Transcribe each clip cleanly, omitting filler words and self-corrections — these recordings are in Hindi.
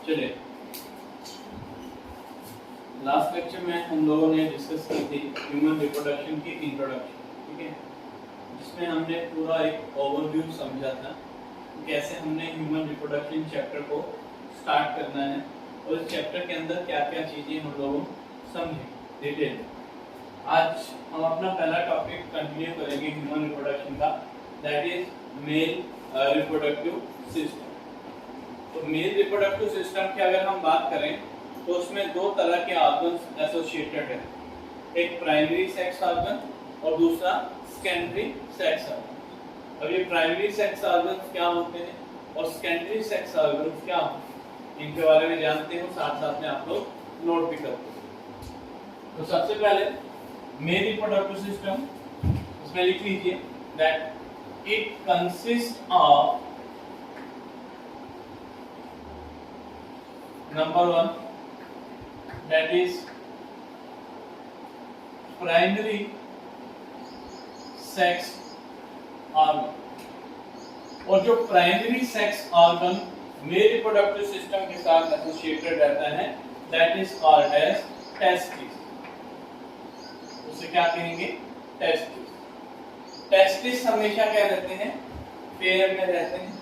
चलिए, लास्ट लेक्चर में हम लोगों ने डिस्कस की थी ह्यूमन रिप्रोडक्शन की इंट्रोडक्शन, ठीक है, जिसमें हमने पूरा एक ओवरव्यू समझा था कैसे हमने ह्यूमन रिप्रोडक्शन चैप्टर को स्टार्ट करना है और इस चैप्टर के अंदर क्या क्या चीजें हम लोग समझे डिटेल। आज हम अपना पहला टॉपिक कंटिन्यू करेंगे ह्यूमन रिप्रोडक्शन का, that is male reproductive system. तो मेल रिप्रोडक्टिव सिस्टम की अगर हम बात करें तो उसमें दो तरह के ऑर्गन्स एसोसिएटेड है, एक प्राइमरी सेक्स ऑर्गन और दूसरा सेकेंडरी सेक्स ऑर्गन। अब ये प्राइमरी सेक्स ऑर्गन्स क्या होते हैं और सेकेंडरी सेक्स ऑर्गन्स क्या होते हैं, इनके बारे में जानते हो, साथ साथ में आप लोग नोट भी करते हो। तो सबसे पहले मेल रिप्रोडक्टिव सिस्टम, इसमें लिख लीजिए that it consist of number 1 that is primary sex organ। और जो primary sex organ male reproductive system के साथ एसोसिएटेड रहता है that is called as testis. उसे क्या कहेंगे? टेस्टिस। टेस्टिस हमेशा क्या रहते हैं? पेयर में रहते हैं।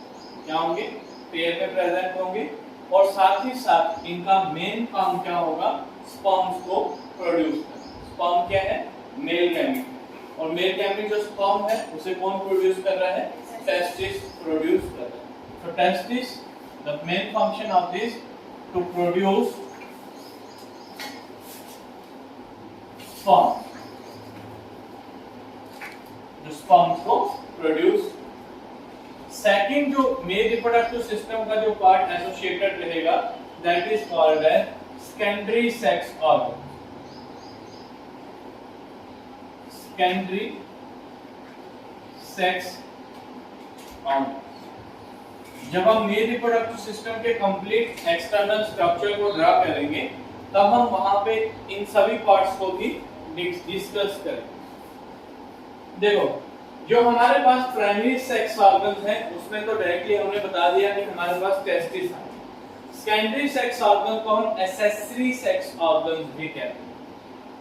क्या होंगे? पेयर में प्रेजेंट होंगे और साथ ही साथ इनका मेन काम क्या होगा? स्पर्म्स को प्रोड्यूस करना। स्पर्म क्या है? Male gamete. और मेल गैमीट जो स्पर्म है उसे कौन प्रोड्यूस कर रहा है? टेस्टिस प्रोड्यूस कर रहा है। तो testis, the main function of this to produce sperm, जो स्पर्म्स को प्रोड्यूस। सेकंड जो मेल रिप्रोडक्टिव सिस्टम का जो पार्ट एसोसिएटेड रहेगा that is called as secondary sex organ. Secondary sex organ. जब हम मेल रिप्रोडक्टिव सिस्टम के कंप्लीट एक्सटर्नल स्ट्रक्चर को ड्रा करेंगे तब हम वहां पे इन सभी पार्ट्स को भी डिस्कस करेंगे। देखो, जो हमारे पास प्राइमरी सेक्स ऑर्गन्स हैं उसमें तो डायरेक्टली हमने बता दिया कि हमारे पास टेस्टिस है। सेकेंडरी सेक्स ऑर्गन को हम एक्सेसरी सेक्स ऑर्गन्स भी कहते हैं।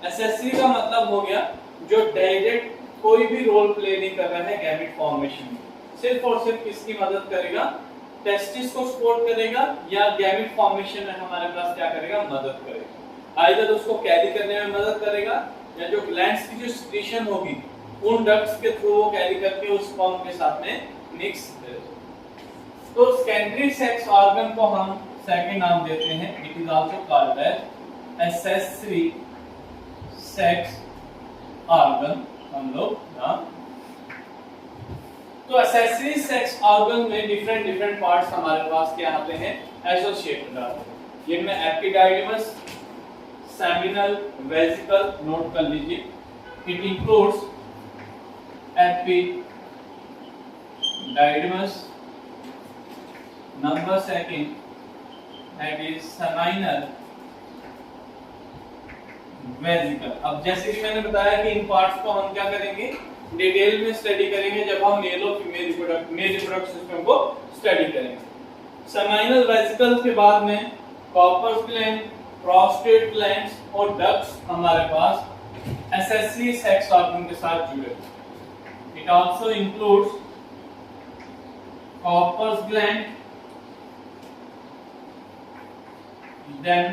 एक्सेसरी का मतलब हो गया जो डायरेक्ट कोई भी रोल प्ले नहीं कर रहा है गैमेट फॉर्मेशन में, सिर्फ और सिर्फ किसकी मदद करेगा? टेस्टिस को सपोर्ट करेगा या गैमेट फॉर्मेशन में हमारे पास क्या करेगा? मदद करेगा। आइदर उसको कैरी करने में मदद करेगा या जो ग्लैंड्स की जो सिक्रीशन होगी उन डक्ट्स के थ्रू वो कैरी करके उस स्पर्म के साथ में मिक्स करेगा। तो सेकेंडरी सेक्स ऑर्गन को हम सेकंड नाम देते हैं, it is also called as accessory sex organ, हम लोग नाम। तो एक्सेसरी सेक्स ऑर्गन में डिफरेंट डिफरेंट पार्ट्स हमारे पास क्या आते हैं? एसोसिएटेड आते हैं। जिनमें एपिडाइडिमस, सेमिनल, वेसिकल, नोट कर लीजिए। It includes epididymis, number second that is seminal, vesicle। अब जैसे कि मैंने बताया कि इन पार्ट्स को हम क्या करेंगे? डिटेल में स्टडी करेंगे जब हम मेल और फीमेल रिप्रोडक्टिव सिस्टम को स्टडी करेंगे। सेमिनल वेसिकल के बाद में कॉर्पस ग्लैंड, प्रोस्टेट ग्लैंड्स और डक्ट्स हमारे पास एक्सेसरी सेक्स ऑर्गन के साथ जुड़े हैं। It also includes corpus gland, then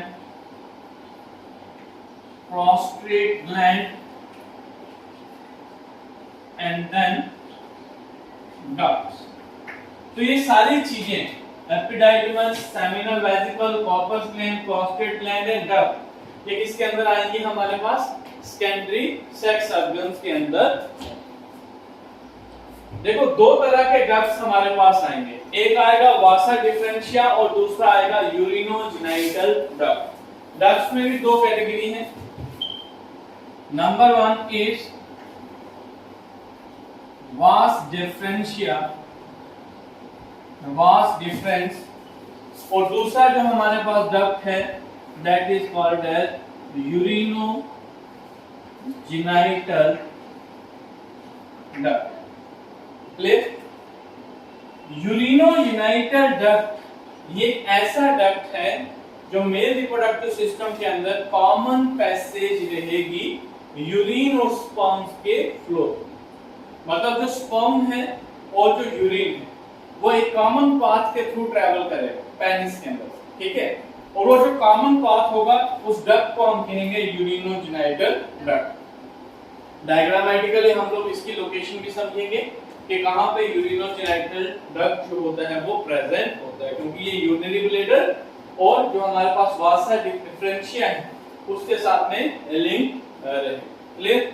prostate gland, and then ducts। तो ये सारी चीजें epididymis, seminal vesicle, corpus gland, prostate gland and duct, ये किसके अंदर आएंगी? हमारे पास सेकेंडरी सेक्स ऑर्गन्स के अंदर। देखो, दो तरह के डक्ट्स हमारे पास आएंगे, एक आएगा वासा डिफरेंशिया और दूसरा आएगा यूरिनोजेनिटल डक्ट। डक्ट्स में भी दो कैटेगरी हैं। Number 1 is vas deferentia, vas deferens, और दूसरा जो हमारे पास डक्ट है that is called as urinogenital duct. Urinogenital duct ये ऐसा डक्ट है जो मेल रिप्रोडक्टिव सिस्टम के अंदर कॉमन पैसेज रहेगी यूरिन और स्पर्म्स के फ्लो। मतलब जो स्पर्म है और जो यूरिन है वो एक कॉमन पाथ के थ्रू ट्रैवल करेगा पेनिस के अंदर, ठीक है। और वो जो कॉमन पाथ होगा उस डक्ट को हम कहेंगे यूरिनोजेनाइटल डक्ट। डायग्रामेटिकली हम लोग इसकी लोकेशन भी समझेंगे कि कहां पे यूरिनोजेनाइटल डक्ट जो होता है वो प्रेजेंट होता है, क्योंकि ये यूरिनरी ब्लैडर और जो हमारे पास वासा डिफरेंशिया है उसके साथ में लिंक रहे। क्लियर?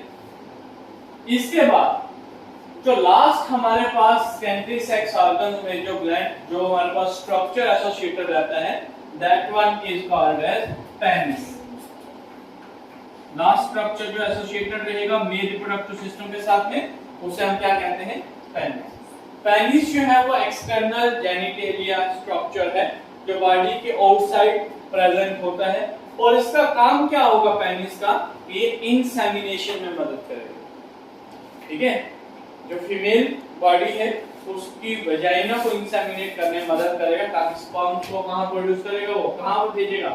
इसके बाद जो लास्ट हमारे पास सेकेंडरी सेक्स ऑर्गन में जो ग्लैंड जो हमारे पास स्ट्रक्चर एसोसिएटेड रहता है that one is called as penis. Last structure जो एसोसिएटेड रहेगा मेल रिप्रोडक्टिव सिस्टम के साथ में उसे हम क्या कहते हैं? पेनिस। पेनिस जो है वो एक्सटर्नल जेनिटेलिया स्ट्रक्चर है जो बॉडी के आउटसाइड प्रेजेंट होता है और इसका काम क्या होगा पेनिस का? ये इंसेमिनेशन में मदद करेगा, ठीक है। जो फीमेल बॉडी है उसकी वजाइना को इंसेमिनेट करने में मदद करेगा ताकि स्पर्म को कहां प्रोड्यूस करेगा, वो कहां भेजेगा?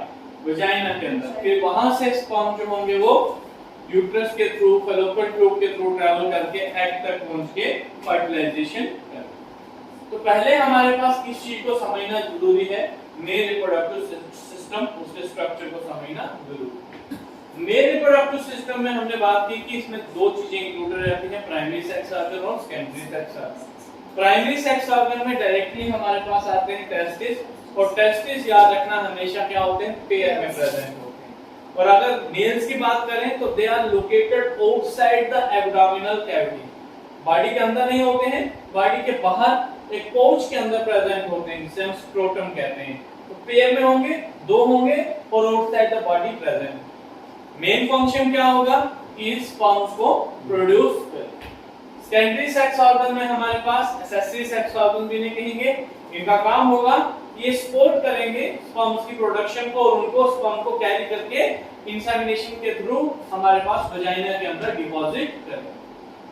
वजाइना के अंदर। फिर वहां से स्पर्म जो होंगे वो यूट्रस के थ्रू, फैलोपियन ट्यूब के थ्रू ट्रैवल करके एग तक पहुंच के फर्टिलाइजेशन करेगा। तो पहले हमारे पास किस चीज को समझना जरूरी है? मेल रिप्रोडक्टिव सिस्टम, उसके स्ट्रक्चर को समझना जरूरी है। मेल रिप्रोडक्टिव सिस्टम में हमने बात की कि इसमें दो चीजें इंक्लूडेड रहती हैं, प्राइमरी सेक्स ऑर्गन और secondary sex organ. Primary sex organ में डायरेक्टली हमारे पास आते हैं टेस्टिस, और टेस्टिस याद रखना हमेशा क्या होते हैं? पेयर में प्रेजेंट होते हैं। और अगर मेल्स की बात करें तो they are located outside the abdominal cavity. Body के अंदर नहीं होते हैं, बॉडी के बाहर एक पाउच के अंदर प्रेजेंट होते हैं जिसे हम स्क्रोटम कहते हैं। तो पेयर में होंगे, दो होंगे और outside the body present. Main function क्या होगा? कि स्पर्म्स को प्रोड्यूस करें। सेकेंडरी सेक्स ऑर्गन में हमारे पास एक्सेसरी सेक्स ऑर्गन भी नहीं कहेंगे, इनका काम होगा ये सपोर्ट करेंगे स्पर्म्स की प्रोडक्शन को और उनको स्पर्म को कैरी करके इंसेमिनेशन के थ्रू हमारे पास वजाइना के अंदर डिपॉजिट करेंगे,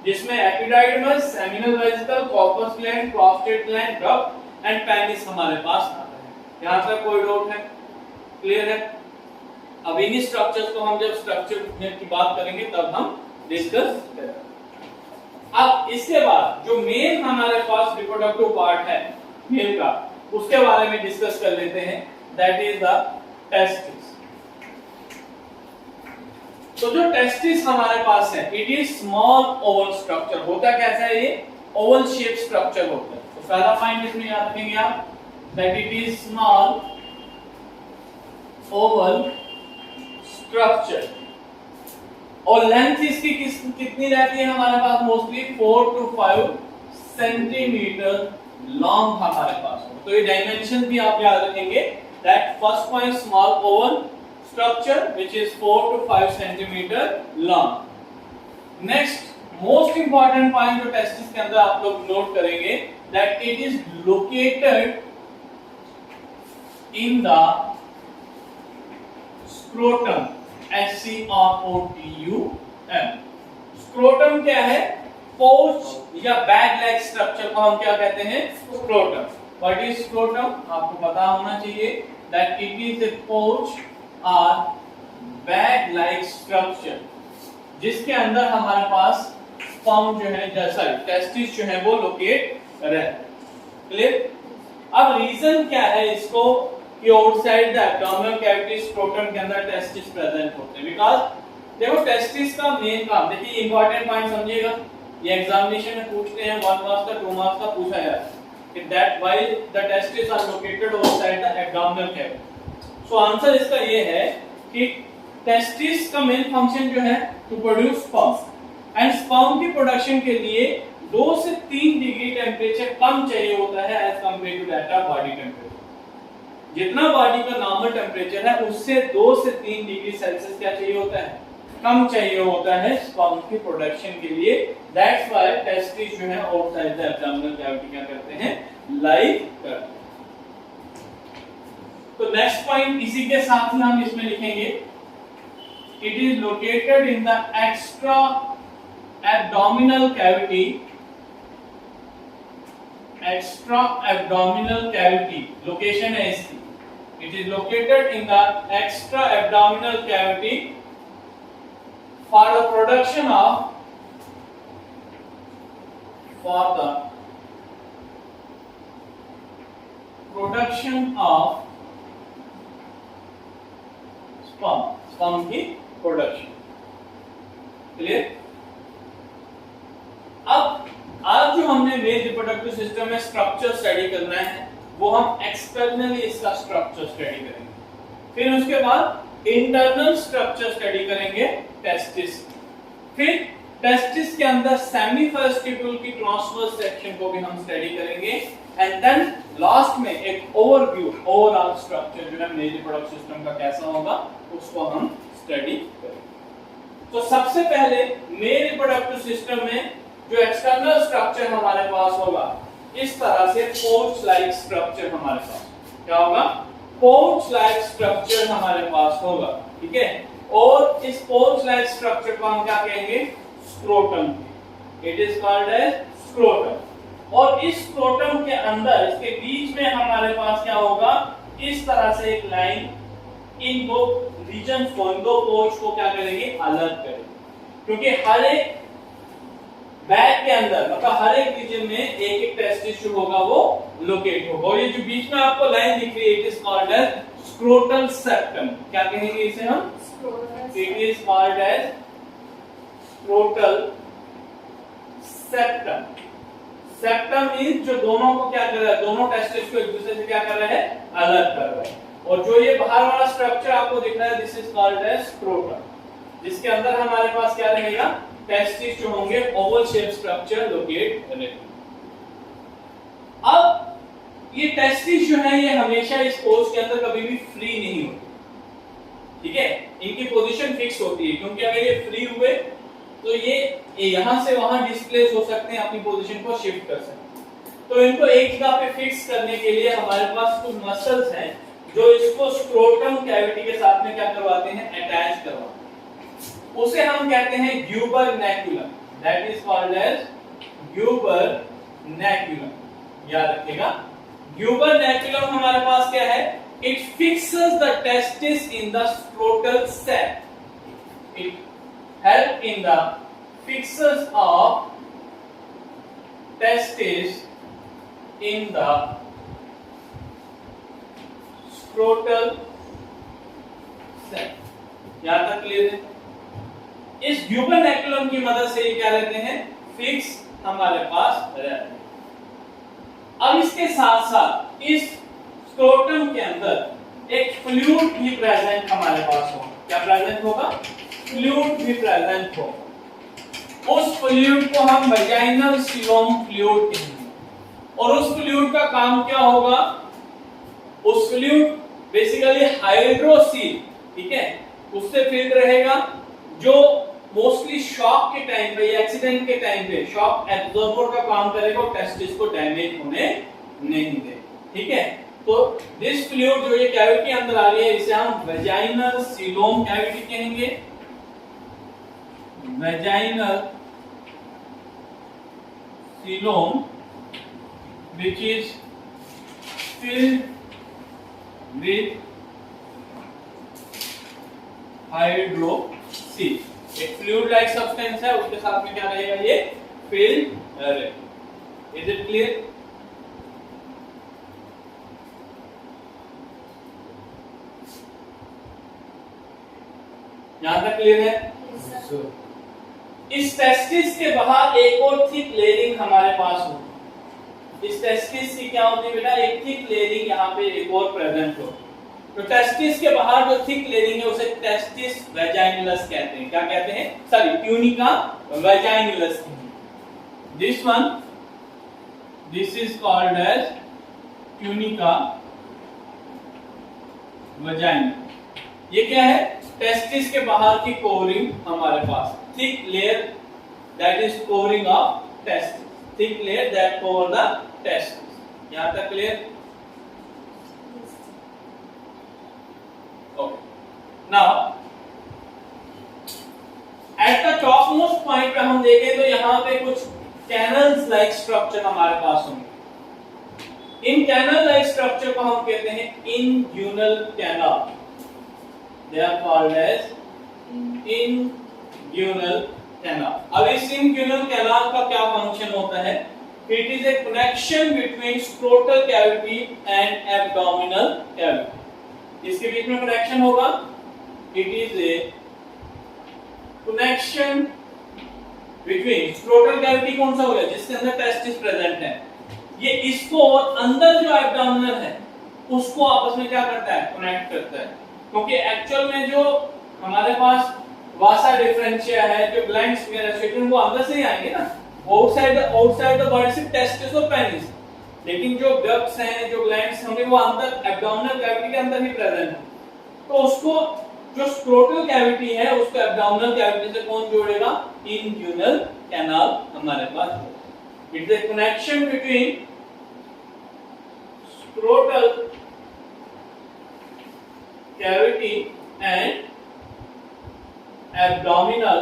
जिसमें epididymis, seminal vesicle, corpus gland, prostate gland, duct and penis हमारे पास आता है। यहां तक कोई डाउट है? क्लियर है? अब इन्हीं स्ट्रक्चर्स को हम जब स्ट्रक्चर की बात करेंगे तब हम डिस्कस करेंगे। अब इसके बाद जो मेन हमारे पास रिप्रोडक्टिव पार्ट है मेल का, उसके बारे में डिस्कस कर लेते हैं, दैट इज द टेस्टिस। तो जो टेस्टिस हमारे पास है it is small Oval structure. होता कैसा है? ये ओवल शेप स्ट्रक्चर होता है। तो पहला पॉइंट इसमें याद रखेंगे आप that it is small Oval structure. और लेंथ इसकी कितनी रहती है हमारे पास? मोस्टली 4 to 5 सेंटीमीटर लॉन्ग हमारे पास हो। तो ये डायमेंशन भी आप याद रखेंगे that first point small Oval structure which is 4 to 5 centimetre long. Next most important point जो टेस्टिस के अंदर आप लोग नोट करेंगे that it is located in the scrotum, SCROTUM। Scrotum क्या है? पाउच या बैग लाइक स्ट्रक्चर को हम क्या कहते हैं? स्क्रोटम। What is scrotum? आपको पता होना चाहिए that it is A pouch और बैग लाइक स्ट्रक्चर जिसके अंदर हमारे पास स्पर्म जो है जैसा टेस्टिस जो है वो लोकेट रहता है। क्लियर? अब रीजन क्या है इसको कि outside the abdominal cavity scrotum के अंदर टेस्टिस प्रेजेंट होते हैं? बिकॉज़ देखो टेस्टिस का मेन काम, देखिए इंपॉर्टेंट पॉइंट समझिएगा, ये एग्जामिनेशन में पूछते हैं 1 मार्क्स का 2 मार्क्स का पूछा जाता है कि that while the testis are located outside the abdominal cavity. So answer इसका ये है कि टेस्टिस का मेन फंक्शन जो है to produce sperm and sperm की प्रोडक्शन के लिए 2 से 3 डिग्री टेंपरेचर कम चाहिए होता है as compare to that of body temperature. जितना बॉडी का नॉर्मल टेंपरेचर है उससे 2 से 3 डिग्री सेल्सियस क्या चाहिए होता है? कम चाहिए होता है स्पर्म की प्रोडक्शन के लिए। दैट्स व्हाई टेस्टिस जो है आउटसाइड द एब्डोमिनल कैविटी क्या करते हैं? लाई करते हैं। तो नेक्स्ट पॉइंट इसी के साथ ही हम इसमें लिखेंगे it is located in the extra abdominal cavity, extra abdominal cavity, location है इसकी, it is located in the extra abdominal cavity for the production of sperm की प्रोडक्शन। क्लियर? अब आज जो हमने मेल रिप्रोडक्टिव सिस्टम में स्ट्रक्चर स्टडी करना है वो हम एक्सटर्नली इसका स्ट्रक्चर स्टडी करेंगे, फिर उसके बाद इंटरनल स्ट्रक्चर स्टडी करेंगे टेस्टिस, फिर टेस्टिस के अंदर सेमीफेस्टिब्यूल की ट्रांसवर्स सेक्शन को भी हम स्टडी करेंगे, एंड देन लास्ट में एक ओवरव्यू ओवरऑल स्ट्रक्चर जो है मेल रिप्रोडक्टिव सिस्टम का कैसा होगा उसको हम स्टडी करेंगे। तो सबसे पहले मेल रिप्रोडक्टिव सिस्टम में जो एक्सटर्नल स्ट्रक्चर हमारे पास होगा इस तरह से पोच लाइक स्ट्रक्चर हमारे पास क्या होगा, पोच लाइक स्ट्रक्चर हमारे पास होगा, ठीक है। और इस पोच लाइक स्ट्रक्चर को हम क्या कहेंगे, scrotum, it is called as scrotum. और इस स्क्रोटम के अंदर इसके बीच में हमारे पास क्या होगा, इस तरह से एक लाइन इन दो रीजन को, इन दो पोच को क्या करेंगे, अलग करेंगे, क्योंकि हर एक बैक के अंदर मतलब हर एक रीजन में एक एक टेस्टिस जो होगा वो लोकेट होगा। और ये जो बीच में आपको लाइन दिख रही है it is called as scrotal septum, क्या कहेंगे इसे हम, it is called as scrotal septum. Septum means जो दोनों को क्या कर रहा है, दोनों टेस्टिस को एक दूसरे से क्या कर रहा है, अलग कर रहा है। और जो ये बाहर वाला स्ट्रक्चर आपको दिख रहा है this is called as scrotum, जिसके अंदर हमारे पास क्या रहेगा, टेस्टिस जो होंगे ओवल शेप स्ट्रक्चर लोकेट करेंगे। अब ये टेस्टिस जो है ये हमेशा इस पोच के अंदर कभी भी फ्री नहीं होते, ठीक है, इनकी पोजीशन फिक्स होती है, क्योंकि अगर ये फ्री हुए तो ये यहां से वहां डिस्प्लेस हो सकते हैं, अपनी पोजीशन को शिफ्ट कर सकते हैं। तो इनको एक जगह पे फिक्स करने के लिए हमारे पास कुछ मसल्स हैं जो इसको स्क्रोटम कैविटी के साथ में क्या करवाते हैं, अटैच करवाते हैं, उसे हम कहते हैं ग्यूबरनैक्युलम, दैट इज कॉल्ड एज ग्यूबरनैक्युलम। याद रखिएगा, ग्यूबरनैक्युलम हमारे पास क्या है, it fixes the testis in the scrotal sac, it help in the fixes of testis in the scrotal sac। यहां तक क्लियर है? इस ग्यूबरनैक्युलम की मदद से ये क्या रहते हैं, फिक्स हमारे पास रहते हैं। अब इसके साथ साथ इस स्क्रोटम के अंदर एक फ्लूइड भी प्रेजेंट हमारे पास होगा, क्या प्रेजेंट होगा, फ्लूइड भी प्रेजेंट हो। उस फ्लूइड को हम वैजाइनल सीलोम फ्लूइड कहेंगे। और उस फ्लूइड का काम क्या होगा, उस फ्लूइड बेसिकली हाइड्रोसील, ठीक है, उससे फिल्ड रहेगा, जो मोस्टली शॉक के टाइम पे या एक्सीडेंट के टाइम पे शॉक एब्जॉर्बर का काम करेगा और टेस्टिस को डैमेज होने नहीं दे, ठीक है। तो दिस फ्लूइड जो ये कैविटी अंदर आ रही है इसे हम वैजाइनल सीलोम कैविटी कहेंगे, vaginal coelom which is filled with hydrocele, एक फ्लूइड लाइक सब्सटेंस है, उसके साथ में क्या रहेगा, ये फिल्ड रहेगा। Is it clear? यहां तक क्लियर है? इस टेस्टिस के बाहर एक और थिक लेयरिंग हमारे पास होती है। इस टेस्टिस की क्या होती है बेटा, एक थिक लेयरिंग यहाँ पे एक और प्रेजेंट होती है। तो टेस्टिस के बाहर जो थिक लेयरिंग है उसे टेस्टिस वेजाइनलस कहते हैं। क्या कहते हैं, sorry, tunica vaginalis. This one, this is called as tunica vaginalis. ये क्या है, टेस्टिस के बाहर की कवरिंग हमारे पास, thick layer that is covering of testis, thick layer that cover the testis. यहां तक clear? Okay, now at the topmost point पे हम देखें तो यहां पे कुछ कैनल्स लाइक स्ट्रक्चर हमारे पास होंगे। इन कैनल लाइक स्ट्रक्चर को हम कहते हैं inguinal canal, they are called as inguinal canal. अब इस इंग्यूनल कैनाल का क्या फंक्शन होता है? It is a connection between scrotal cavity and abdominal cavity. इसके बीच में कनेक्शन होगा, it is a connection between scrotal cavity कौन सा होगा? जिसके अंदर टेस्टिस प्रेजेंट है, ये इसको और अंदर जो एब्डोमिनल है उसको आपस में क्या करता है? कनेक्ट करता है। क्योंकि एक्चुअल में जो हमारे पास वासा डिफरेंशिया है, जो ग्लैंड्स वगैरह सेक्रेशन, वो अंदर से ही आएंगे ना, आउटसाइड द बॉडी से टेस्टिस और पेनिस। लेकिन जो डक्ट्स हैं, जो ग्लैंड्स होंगे, वो अंदर एब्डोमिनल कैविटी के अंदर ही प्रेजेंट है। तो उसको जो स्क्रोटल कैविटी है उसको एब्डोमिनल कैविटी से कौन जोड़ेगा? इंग्यूनल कैनाल हमारे पास है। It is a connection between scrotal cavity and abdominal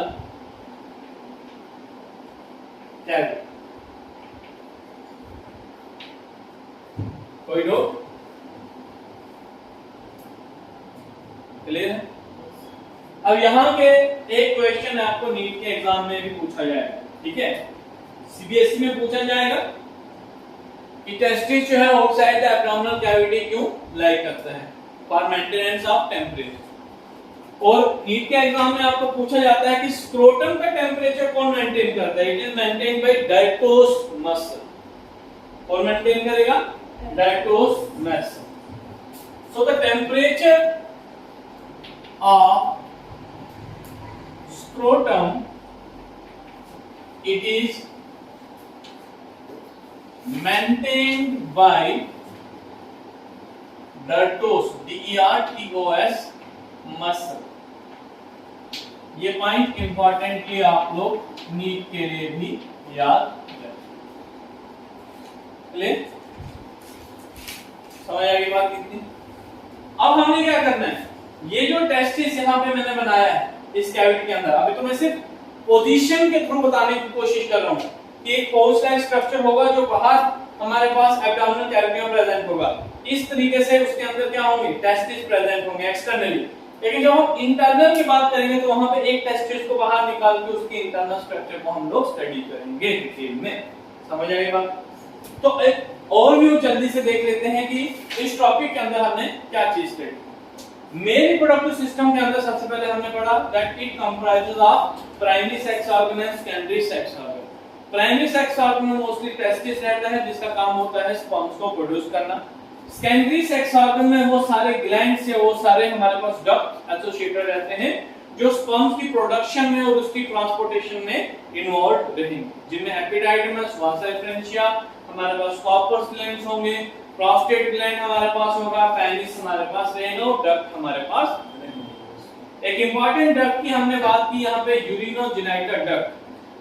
cavity. कोई डाउट? क्लियर है? अब यहाँ के एक क्वेश्चन आपको नीट के एग्जाम में भी पूछा जाएगा, ठीक है? सीबीएसई में पूछा जाएगा कि टेस्टिस जो है आउटसाइड द एब्डोमिनल कैविटी क्यों लाई करता है? For maintenance of temperature. और नीट के एग्जाम में आपको पूछा जाता है कि स्क्रोटम का टेम्परेचर कौन मेंटेन करता है? It is maintain by dartos muscle. और मेंटेन करेगा dartos muscle. So the temperature of scrotum, it is maintained by DERTOS, DERTOS muscle। ये पॉइंट इंपॉर्टेंटली आप लोग नीट के लिए भी याद रखें। क्लियर? समझ आ गई बात कितनी? अब हमने क्या करना है? ये जो टेस्टिस यहाँ पे मैंने बनाया है इस कैविटी के अंदर, अभी तो मैं सिर्फ पोजीशन के थ्रू बताने की कोशिश कर रहा हूँ कि एक पाउच लाइक स्ट्रक्चर होगा जो बाहर हमारे पास एब्डोमिनल कैविटी में प्रेजेंट होगा। इस तरीके से उसके अंदर क्या होंगे? टेस्टिस प्रेजेंट होंगे एक्सटर्नली। लेकिन जब हम इंटरनल की बात करेंगे तो वहां पे एक टेस्टिस को बाहर निकाल के उसके इंटरनल स्ट्रक्चर को हम लोग स्टडी करेंगे डिटेल में। समझ आएगी बात? तो एक ओवरव्यू जल्दी से देख लेते हैं कि इस टॉपिक के अंदर हमने क्या चीज पढ़ी। मेल रिप्रोडक्टिव सिस्टम के अंदर सबसे पहले हमने पढ़ा that it comprises of primary sex organ and secondary sex organ. Primary sex organ में मोस्टली टेस्टिस रहता है जिसका काम होता है स्पर्म्स को प्रोड्यूस करना। सेकेंडरी सेक्स ऑर्गन में वो सारे ग्लैंड्स या वो सारे हमारे पास डक्ट एसोसिएटेड रहते हैं जो स्पर्म्स की प्रोडक्शन में और उसकी ट्रांसपोर्टेशन में इन्वॉल्व रहेंगे, जिनमें एपिडाइडिमस, वासा डिफरेंशिया, हमारे पास कॉर्पस ग्लैंड्स होंगे, प्रोस्टेट ग्लैंड हमारे पास होगा, पेनिस हमारे पास रहेगा और डक्ट हमारे पास रहेगा। एक इंपॉर्टेंट डक्ट की हमने बात की यहाँ पे यूरिनोजेनिटल डक्ट।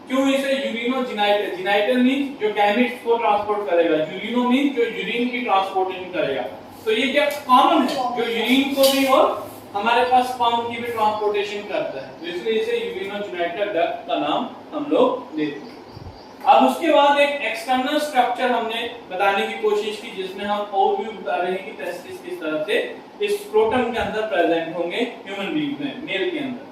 क्यों इसे यूरिनोजेनिटल? जेनिटल मींस जो गैमेट्स को ट्रांसपोर्ट करेगा, यूरिनो मींस जो यूरिन की ट्रांसपोर्टेशन करेगा। तो ये क्या कॉमन है जो यूरिन को भी और हमारे पास स्पर्म की भी ट्रांसपोर्टेशन करता है, तो इसलिए इसे यूरिनोजेनिटल डक्ट का नाम हम लोग देते हैं। अब उसके बाद एक एक्सटर्नल स्ट्रक्चर हमने बताने की कोशिश की जिसमें हम ओवरव्यू बता रहे हैं कि टेस्टिस किस तरह से इस स्क्रोटम के अंदर प्रेजेंट होंगे ह्यूमन बीइंग में, मेल के अंदर।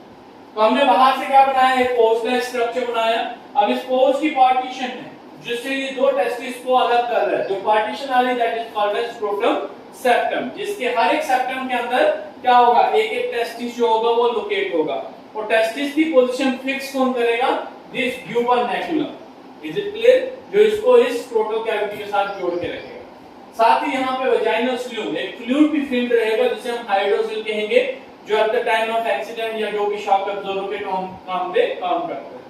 तो हमने बाहर से क्या बनाया? एक पोस्टल स्ट्रक्चर बनाया। अब इस पोस्ट की पार्टीशन है जिससे ये दो टेस्टिस को अलग कर रहा है। जो पार्टीशन आ रही that is called as scrotum septum, जिसके हर एक सेप्टम के अंदर क्या होगा? एक एक टेस्टिस जो होगा वो लोकेट होगा और टेस्टिस की पोजीशन फिक्स कौन करेगा? This gubernaculum. Is it clear? जो इसको इस स्क्रोटल कैविटी के साथ जोड़ के रखेगा। साथ ही यहाँ पे वजाइनल फ्लूइड, एक फ्लूइड भी फील्ड रहेगा जिसे हम हाइड्रोसिल कहेंगे, जो at the time of accident या जो भी शॉक एब्जॉर्बर के काम पे काम करता है।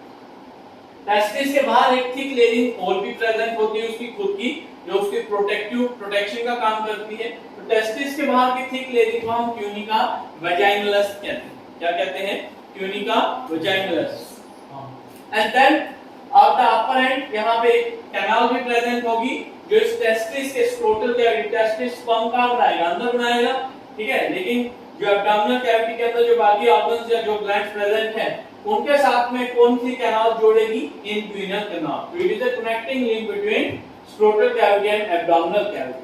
टेस्टिस के बाहर एक थिक लेयरिंग और भी प्रेजेंट होती है उसकी खुद की, जो उसके प्रोटेक्शन का काम करती है। तो टेस्टिस के बाहर की थिक लेयरिंग को हम ट्यूनिका वजाइनलस कहते हैं। क्या कहते हैं? Tunica vaginalis. And then of the upper end यहाँ पे कैनाल भी प्रेजेंट होगी जो इस टेस्टिस के स्क्रोटल कैविटी, टेस्टिस स्पर्म का बनाएगा, अंदर बनाएगा, ठीक है। लेकिन जो एब्डोमिनल कैविटी के अंदर जो बाकी ऑर्गन्स या जो ग्लैंड्स प्रेजेंट हैं उनके साथ में कौन सी कैनाल जोड़ेगी? इंग्यूइनल कैनाल। तो it is a connecting link between scrotal cavity and abdominal cavity.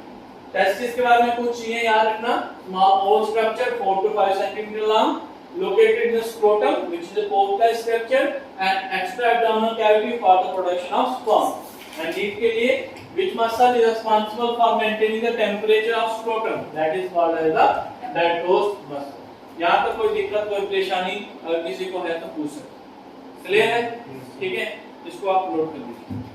Testis के बारे में कुछ चीजें याद रखना। Small structure 4 to 5 centimeter long, located in the scrotum, which is a pore-like structure, and extra abdominal cavity for the production of sperm. And NEET के लिए which muscle is responsible for maintaining the temperature of scrotum? That is called as the Dartos muscle. यहाँ तक कोई दिक्कत कोई परेशानी अगर किसी को है तो पूछ सकते। क्लियर है? ठीक है, इसको आप नोट कर लीजिए।